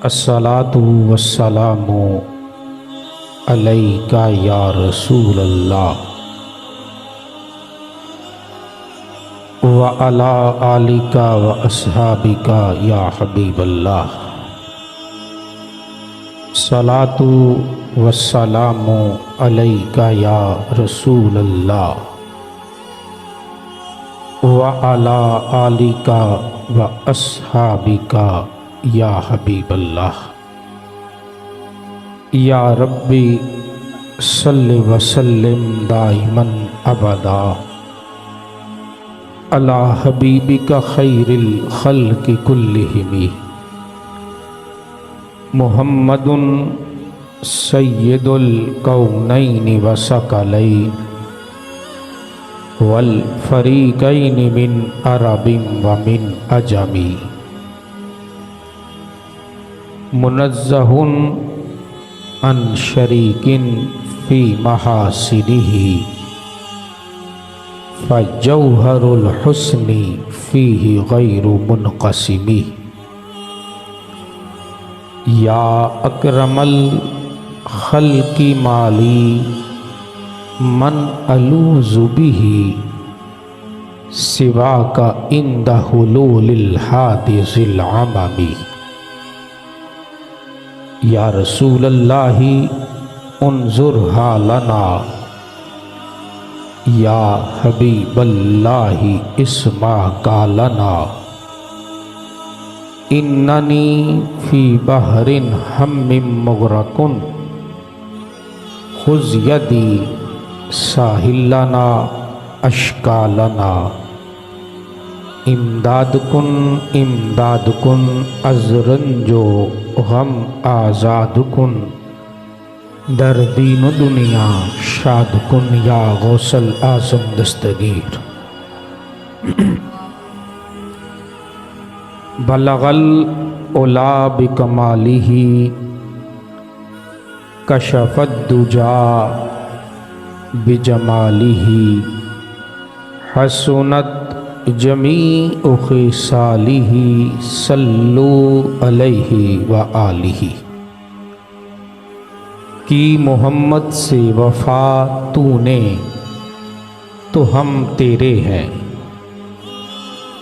الصلاۃ والسلام علیک یا رسول اللہ وعلی آلک واصحابک یا حبیب اللہ۔ صلاۃ والسلام علیک یا رسول اللہ وعلی آلک واصحابک یا حبیب اللہ۔ یا ربی صلی وسلم دائما ابدا علی حبیبک خیر الخلق کلہم محمد سید الکونین وثقلین والفریقین من عرب ومن عجم منزہ عن شریک فی محاسنہ فجوہر الحسن فیہ غیر منقسم۔ یا اکرم الخلق مالی من الوذ بہ سواک عند حلول الحادث العمم۔ یا رسول اللہ انظر حالنا یا حبیب اللہ اسمع قالنا اننی فی بحر ہم مغرق خذ یدی ساحل لنا اشکالنا امداد کن از رنجو غم آزاد کن در دین و دنیا شاد کن یا غوث الاعظم دستگیر۔ بلغ العلا بکمالہ کشف الدجا بجمالہ حسنت جمیع خصالہ صلو علیہ وآلہ۔ کی محمد سے وفا تو نے تو ہم تیرے ہیں،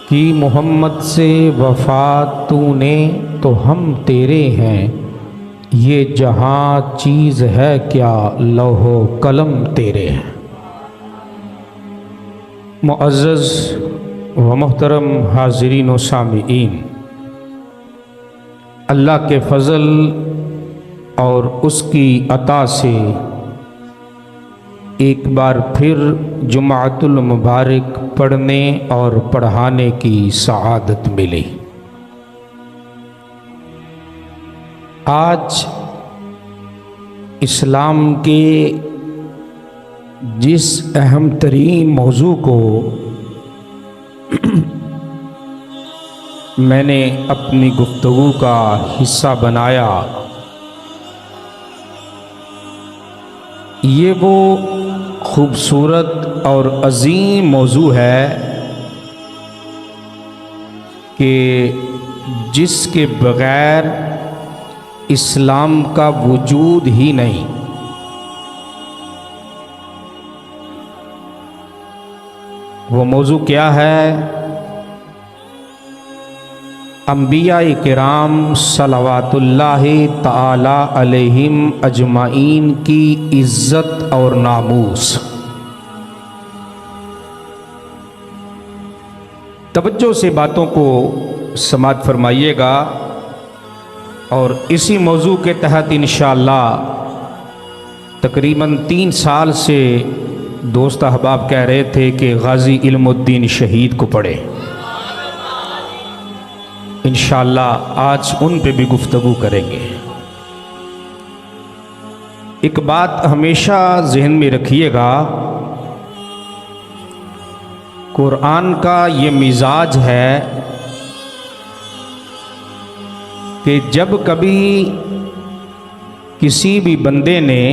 کی محمد سے وفا تو نے تو ہم تیرے ہیں، یہ جہاں چیز ہے کیا لوح و قلم تیرے ہیں۔ معزز و محترم حاضرین و سامعین، اللہ کے فضل اور اس کی عطا سے ایک بار پھر جمعۃ المبارک پڑھنے اور پڑھانے کی سعادت ملی۔ آج اسلام کے جس اہم ترین موضوع کو میں نے اپنی گفتگو کا حصہ بنایا، یہ وہ خوبصورت اور عظیم موضوع ہے کہ جس کے بغیر اسلام کا وجود ہی نہیں۔ وہ موضوع کیا ہے؟ انبیاء کرام صلوات اللہ تعالی علیہم اجمعین کی عزت اور ناموس۔ توجہ سے باتوں کو سماعت فرمائیے گا، اور اسی موضوع کے تحت انشاءاللہ تقریباً 3 سال سے دوست احباب کہہ رہے تھے کہ غازی علم الدین شہید کو پڑھے۔ انشاءاللہ آج ان پہ بھی گفتگو کریں گے۔ ایک بات ہمیشہ ذہن میں رکھیے گا، قرآن کا یہ مزاج ہے کہ جب کبھی کسی بھی بندے نے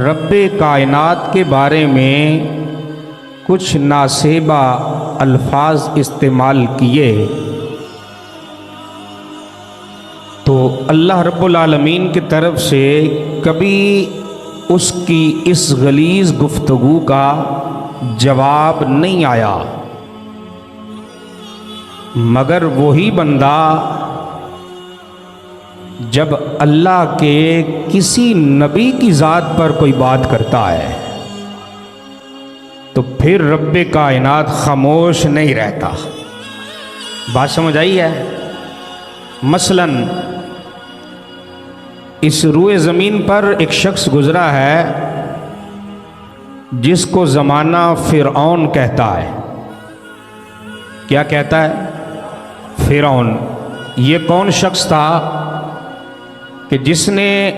رب کائنات کے بارے میں کچھ ناسیبہ الفاظ استعمال کیے اللہ رب العالمین کی طرف سے کبھی اس کی اس غلیظ گفتگو کا جواب نہیں آیا، مگر وہی بندہ جب اللہ کے کسی نبی کی ذات پر کوئی بات کرتا ہے تو پھر رب کائنات خاموش نہیں رہتا۔ بات سمجھ آئی ہے؟ مثلاً اس روئے زمین پر ایک شخص گزرا ہے جس کو زمانہ فرعون کہتا ہے۔ کیا کہتا ہے؟ فرعون۔ یہ کون شخص تھا کہ جس نے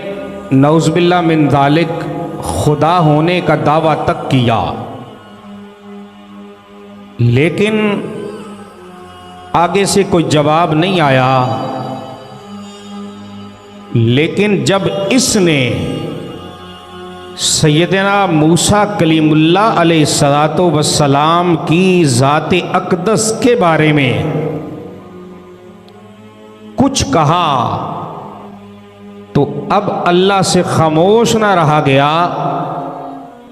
نعوذ باللہ من ذالک خدا ہونے کا دعویٰ تک کیا، لیکن آگے سے کوئی جواب نہیں آیا۔ لیکن جب اس نے سیدنا موسیٰ کلیم اللہ علیہ السلام کی ذات اقدس کے بارے میں کچھ کہا تو اب اللہ سے خاموش نہ رہا گیا۔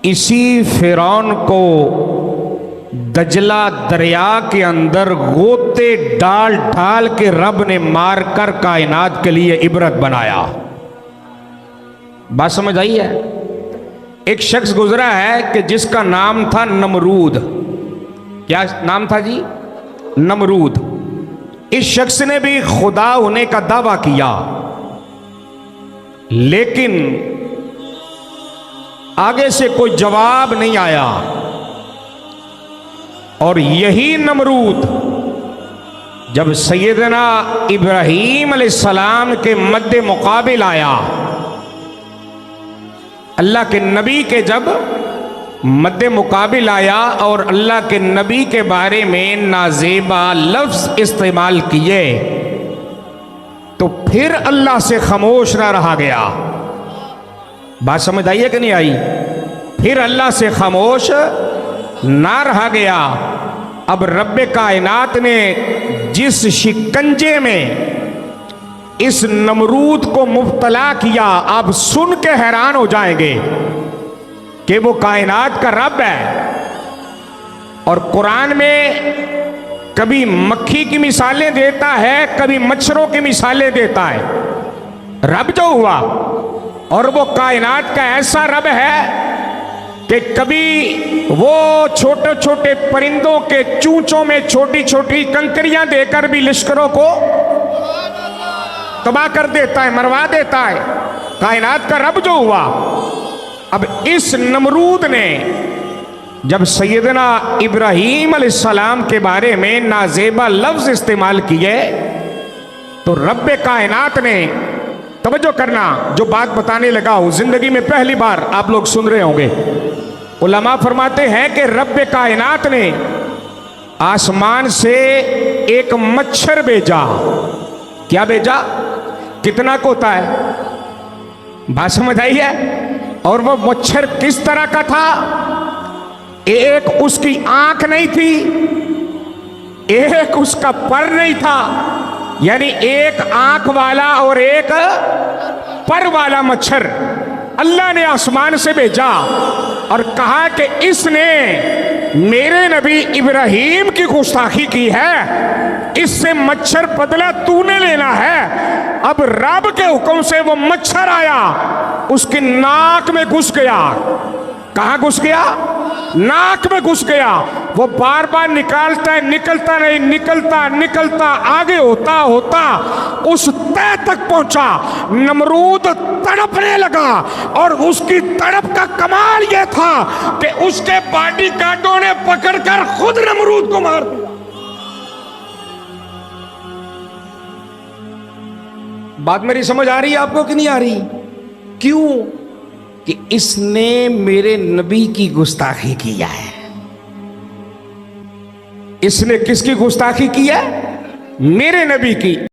اسی فرعون کو دجلہ دریا کے اندر غوطے ڈال ڈال کے رب نے مار کر کائنات کے لیے عبرت بنایا۔ بات سمجھ آئی ہے؟ ایک شخص گزرا ہے کہ جس کا نام تھا نمرود۔ کیا نام تھا جی؟ نمرود۔ اس شخص نے بھی خدا ہونے کا دعویٰ کیا، لیکن آگے سے کوئی جواب نہیں آیا۔ اور یہی نمرود جب سیدنا ابراہیم علیہ السلام کے مد مقابل آیا، اللہ کے نبی کے جب مد مقابل آیا اور اللہ کے نبی کے بارے میں نازیبا لفظ استعمال کیے تو پھر اللہ سے خاموش نہ رہا گیا۔ بات سمجھ آئی ہے کہ نہیں آئی؟ پھر اللہ سے خاموش نہ رہا گیا۔ اب رب کائنات نے جس شکنجے میں اس نمرود کو مبتلا کیا، آپ سن کے حیران ہو جائیں گے کہ وہ کائنات کا رب ہے۔ اور قرآن میں کبھی مکھی کی مثالیں دیتا ہے، کبھی مچھروں کی مثالیں دیتا ہے۔ رب جو ہوا، اور وہ کائنات کا ایسا رب ہے کہ کبھی وہ چھوٹے چھوٹے پرندوں کے چونچوں میں چھوٹی چھوٹی کنکریاں دے کر بھی لشکروں کو تباہ کر دیتا ہے، مروا دیتا ہے۔ کائنات کا رب جو ہوا، اب اس نمرود نے جب سیدنا ابراہیم علیہ السلام کے بارے میں نازیبا لفظ استعمال کیے تو رب کائنات نے، توجہ کرنا جو بات بتانے لگا ہوں، زندگی میں پہلی بار آپ لوگ سن رہے ہوں گے۔ علماء فرماتے ہیں کہ رب کائنات نے آسمان سے ایک مچھر بھیجا۔ کیا بھیجا؟ کتنا کو ہوتا ہے؟ بات سمجھ آئی ہے؟ اور وہ مچھر کس طرح کا تھا؟ ایک اس کی آنکھ نہیں تھی، ایک اس کا پر نہیں تھا، یعنی ایک آنکھ والا اور ایک پر والا مچھر اللہ نے آسمان سے بھیجا اور کہا کہ اس نے میرے نبی ابراہیم کی گستاخی کی ہے، اس سے مچھر بدلہ تو نے لینا ہے۔ اب رب کے حکم سے وہ مچھر آیا، اس کی ناک میں گھس گیا۔ کہاں گھس گیا؟ ناک میں گھس گیا۔ وہ بار بار نکالتا ہے، نکلتا نہیں، نکلتا آگے ہوتا ہوتا اس تہ تک پہنچا۔ نمرود تڑپنے لگا اور اس کی تڑپ کا کمال یہ تھا کہ اس کے باڈی گارڈوں نے پکڑ کر خود نمرود کو مار دیا۔ بات میری سمجھ آ رہی ہے آپ کو کہ نہیں آ رہی؟ کیوں؟ کہ اس نے میرے نبی کی گستاخی کیا ہے۔ اس نے کس کی گستاخی کی ہے؟ میرے نبی کی۔